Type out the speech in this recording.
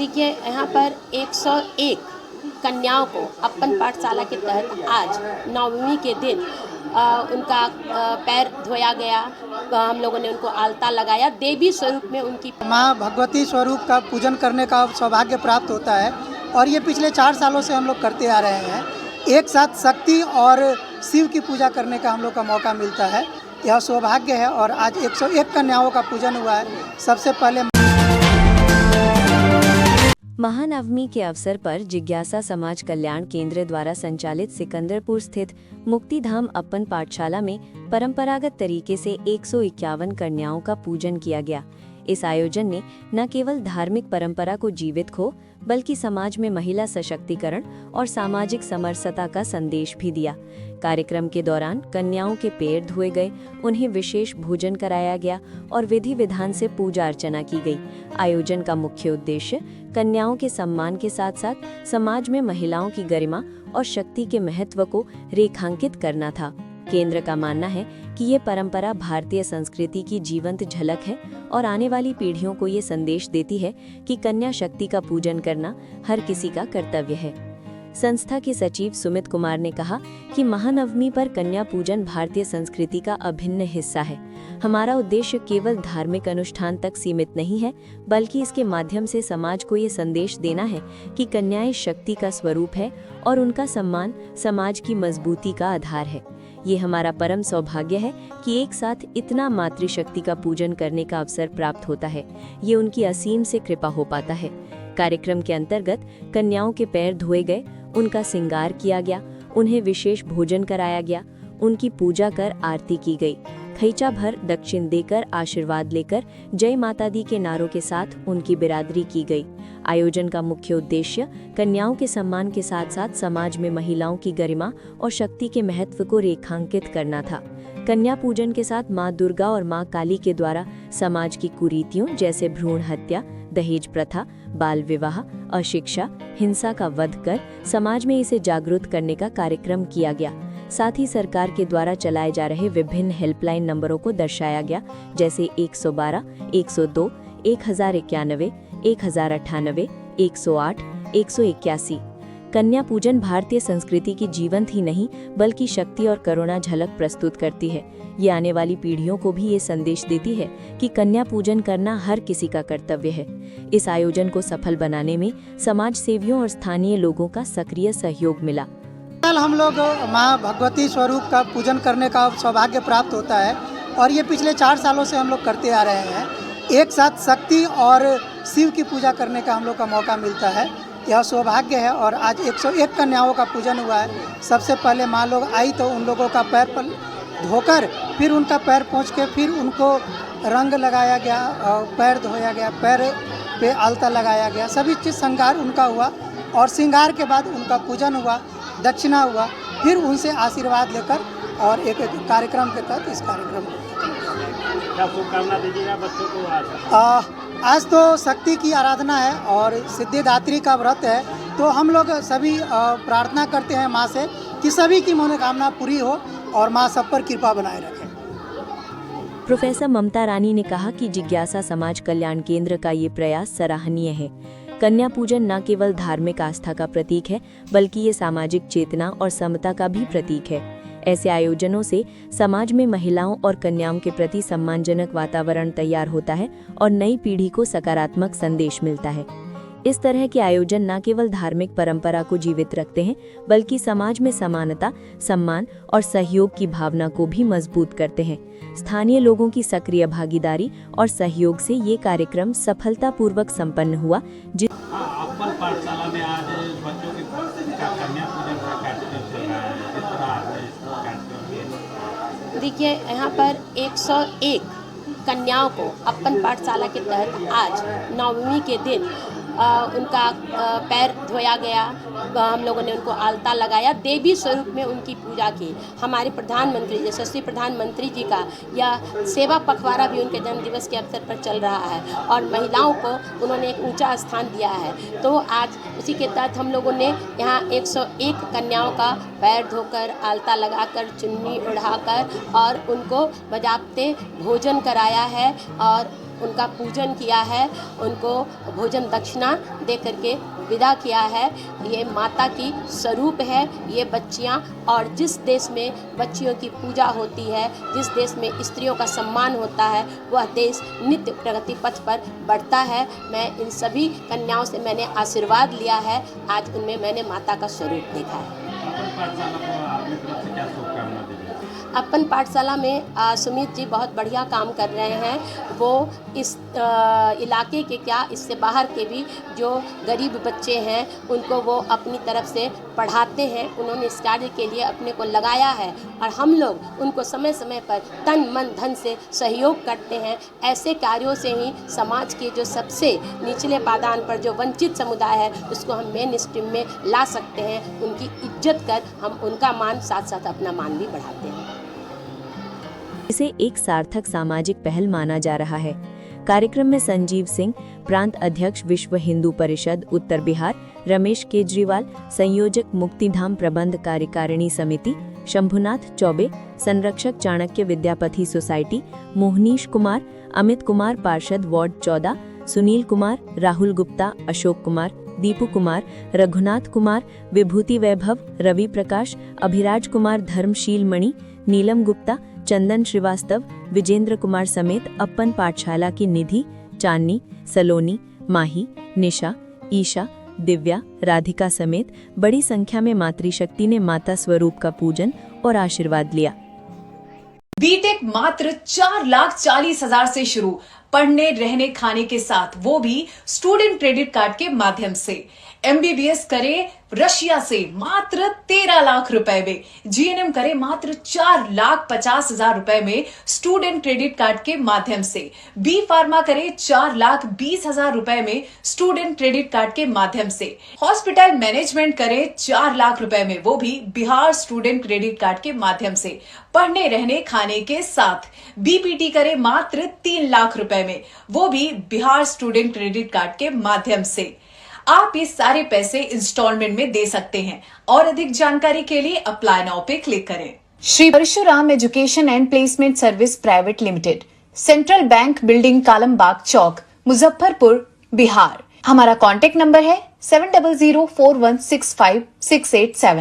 देखिए, यहाँ पर 101 कन्याओं को अपन पाठशाला के तहत आज नवमी के दिन उनका पैर धोया गया। हम लोगों ने उनको आलता लगाया। देवी स्वरूप में उनकी माँ भगवती स्वरूप का पूजन करने का सौभाग्य प्राप्त होता है और ये पिछले 4 सालों से हम लोग करते आ रहे हैं। एक साथ शक्ति और शिव की पूजा करने का हम लोग का मौका मिलता है। यह सौभाग्य है और आज 101 कन्याओं का पूजन हुआ है। सबसे पहले महानवमी के अवसर पर जिज्ञासा समाज कल्याण केंद्र द्वारा संचालित सिकंदरपुर स्थित मुक्तिधाम अपन पाठशाला में परंपरागत तरीके से 151 कन्याओं का पूजन किया गया। इस आयोजन ने न केवल धार्मिक परंपरा को जीवित खो बल्कि समाज में महिला सशक्तिकरण और सामाजिक समरसता का संदेश भी दिया। कार्यक्रम के दौरान कन्याओं के पैर धोए गए, उन्हें विशेष भोजन कराया गया और विधि विधान से पूजा अर्चना की गई। आयोजन का मुख्य उद्देश्य कन्याओं के सम्मान के साथ साथ समाज में महिलाओं की गरिमा और शक्ति के महत्व को रेखांकित करना था। केंद्र का मानना है कि ये परंपरा भारतीय संस्कृति की जीवंत झलक है और आने वाली पीढ़ियों को ये संदेश देती है कि कन्या शक्ति का पूजन करना हर किसी का कर्तव्य है। संस्था के सचिव सुमित कुमार ने कहा कि महानवमी पर कन्या पूजन भारतीय संस्कृति का अभिन्न हिस्सा है। हमारा उद्देश्य केवल धार्मिक अनुष्ठान तक सीमित नहीं है, बल्कि इसके माध्यम से समाज को ये संदेश देना है कि कन्याएं शक्ति का स्वरूप है और उनका सम्मान समाज की मजबूती का आधार है। ये हमारा परम सौभाग्य है कि एक साथ इतना मातृशक्ति का पूजन करने का अवसर प्राप्त होता है। ये उनकी असीम से कृपा हो पाता है। कार्यक्रम के अंतर्गत कन्याओं के पैर धोए गए, उनका श्रृंगार किया गया, उन्हें विशेष भोजन कराया गया, उनकी पूजा कर आरती की गई। खैचा भर दक्षिण देकर आशीर्वाद लेकर जय माता दी के नारों के साथ उनकी बिरादरी की गई। आयोजन का मुख्य उद्देश्य कन्याओं के सम्मान के साथ साथ समाज में महिलाओं की गरिमा और शक्ति के महत्व को रेखांकित करना था। कन्या पूजन के साथ माँ दुर्गा और माँ काली के द्वारा समाज की कुरीतियों जैसे भ्रूण हत्या, दहेज प्रथा, बाल विवाह, अशिक्षा, हिंसा का वध कर समाज में इसे जागरूक करने का कार्यक्रम किया गया। साथ ही सरकार के द्वारा चलाए जा रहे विभिन्न हेल्पलाइन नंबरों को दर्शाया गया, जैसे 112, 102, 1091, 1098, 108, 181। कन्या पूजन भारतीय संस्कृति की जीवंत ही नहीं बल्कि शक्ति और करुणा झलक प्रस्तुत करती है। ये आने वाली पीढ़ियों को भी ये संदेश देती है कि कन्या पूजन करना हर किसी का कर्तव्य है। इस आयोजन को सफल बनाने में समाज सेवियों और स्थानीय लोगों का सक्रिय सहयोग मिला। कल हम लोग माँ भगवती स्वरूप का पूजन करने का सौभाग्य प्राप्त होता है और ये पिछले 4 सालों से हम लोग करते आ रहे हैं। एक साथ शक्ति और शिव की पूजा करने का हम लोग का मौका मिलता है। यह सौभाग्य है और आज 101 कन्याओं का पूजन हुआ है। सबसे पहले माँ लोग आई तो उन लोगों का पैर पर धोकर फिर उनका पैर पोंछ के फिर उनको रंग लगाया गया, पैर धोया गया, पैर पे आलता लगाया गया, सभी चीज़ श्रृंगार उनका हुआ और श्रृंगार के बाद उनका पूजन हुआ, दक्षिणा हुआ, फिर उनसे आशीर्वाद लेकर और एक कार्यक्रम के तहत इस कार्यक्रम क्या शुभकामना दीजिएगा बच्चों को? आज तो शक्ति की आराधना है और सिद्धिदात्री का व्रत है, तो हम लोग सभी प्रार्थना करते हैं माँ से कि सभी की मनोकामना पूरी हो और माँ सब पर कृपा बनाए रखें। प्रोफेसर ममता रानी ने कहा कि जिज्ञासा समाज कल्याण केंद्र का ये प्रयास सराहनीय है। कन्या पूजन न केवल धार्मिक आस्था का प्रतीक है बल्कि ये सामाजिक चेतना और समता का भी प्रतीक है। ऐसे आयोजनों से समाज में महिलाओं और कन्याओं के प्रति सम्मानजनक वातावरण तैयार होता है और नई पीढ़ी को सकारात्मक संदेश मिलता है। इस तरह के आयोजन न केवल धार्मिक परंपरा को जीवित रखते हैं बल्कि समाज में समानता, सम्मान और सहयोग की भावना को भी मजबूत करते हैं। स्थानीय लोगों की सक्रिय भागीदारी और सहयोग से ये कार्यक्रम सफलतापूर्वक संपन्न हुआ। अपन पाठशाला में आज बच्चों के कन्या पूजन का कार्यक्रम चल रहा है। किस तरह आपने इस कार्यक्रम में? देखिए, यहाँ पर 101 कन्याओं को अपन पाठशाला के तहत आज नवमी के दिन उनका पैर धोया गया। हम लोगों ने उनको आलता लगाया। देवी स्वरूप में उनकी पूजा की। हमारे प्रधानमंत्री यशस्वी प्रधानमंत्री जी का यह सेवा पखवाड़ा भी उनके जन्मदिवस के अवसर पर चल रहा है और महिलाओं को उन्होंने एक ऊंचा स्थान दिया है। तो आज उसी के तहत हम लोगों ने यहाँ 101 कन्याओं का पैर धोकर, आलता लगाकर, चुन्नी उड़ाकर और उनको बजाते भोजन कराया है और उनका पूजन किया है, उनको भोजन दक्षिणा दे करके विदा किया है। ये माता की स्वरूप है ये बच्चियाँ, और जिस देश में बच्चियों की पूजा होती है, जिस देश में स्त्रियों का सम्मान होता है, वह देश नित्य प्रगति पथ पर बढ़ता है। मैं इन सभी कन्याओं से मैंने आशीर्वाद लिया है, आज उनमें मैंने माता का स्वरूप देखा है। अपन पाठशाला को आपकी तरफ से क्या शुभकामना दीजिए? अपन पाठशाला में सुमित जी बहुत बढ़िया काम कर रहे हैं। वो इस इलाके के क्या, इससे बाहर के भी जो गरीब बच्चे हैं उनको वो अपनी तरफ से पढ़ाते हैं। उन्होंने इस कार्य के लिए अपने को लगाया है और हम लोग उनको समय समय पर तन मन धन से सहयोग करते हैं। ऐसे कार्यों से ही समाज के जो सबसे निचले पायदान पर जो वंचित समुदाय है उसको हम मेन स्ट्रीम में ला सकते हैं। उनकी इज्जत कर हम उनका मान साथ साथ अपना मान भी बढ़ाते हैं। इसे एक सार्थक सामाजिक पहल माना जा रहा है। कार्यक्रम में संजीव सिंह, प्रांत अध्यक्ष विश्व हिंदू परिषद उत्तर बिहार, रमेश केजरीवाल, संयोजक मुक्तिधाम प्रबंध कार्यकारिणी समिति, शंभुनाथ चौबे, संरक्षक चाणक्य विद्यापति सोसाइटी, मोहनीश कुमार, अमित कुमार पार्षद वार्ड 14, सुनील कुमार, राहुल गुप्ता, अशोक कुमार, दीपू कुमार, रघुनाथ कुमार, विभूति वैभव, रवि प्रकाश, अभिराज कुमार, धर्मशील मणि, नीलम गुप्ता, चंदन श्रीवास्तव, विजेंद्र कुमार समेत अपन पाठशाला की निधि, चांदनी, सलोनी, माही, निशा, ईशा, दिव्या, राधिका समेत बड़ी संख्या में मातृशक्ति ने माता स्वरूप का पूजन और आशीर्वाद लिया। बीटेक मात्र 4,40,000 से शुरू, पढ़ने रहने खाने के साथ, वो भी स्टूडेंट क्रेडिट कार्ड के माध्यम से। एमबीबीएस करे रशिया से मात्र 13 लाख रुपए में, जीएनएम करे मात्र 4,50,000 रुपए में स्टूडेंट क्रेडिट कार्ड के माध्यम से, बी फार्मा करे 4,20,000 रुपए में स्टूडेंट क्रेडिट कार्ड के माध्यम से, हॉस्पिटल मैनेजमेंट करे 4 लाख रुपए में, वो भी बिहार स्टूडेंट क्रेडिट कार्ड के माध्यम से। पढ़ने रहने खाने के साथ बीपीटी करे मात्र 3 लाख रुपए में, वो भी बिहार स्टूडेंट क्रेडिट कार्ड के माध्यम से। आप ये सारे पैसे इंस्टॉलमेंट में दे सकते हैं और अधिक जानकारी के लिए अप्लाई नाउ पे क्लिक करें। Shri Parshuram education and placement service private limited, central bank building, Kalambagh Chowk, Muzaffarpur, Bihar. हमारा कॉन्टेक्ट नंबर है 7004165687।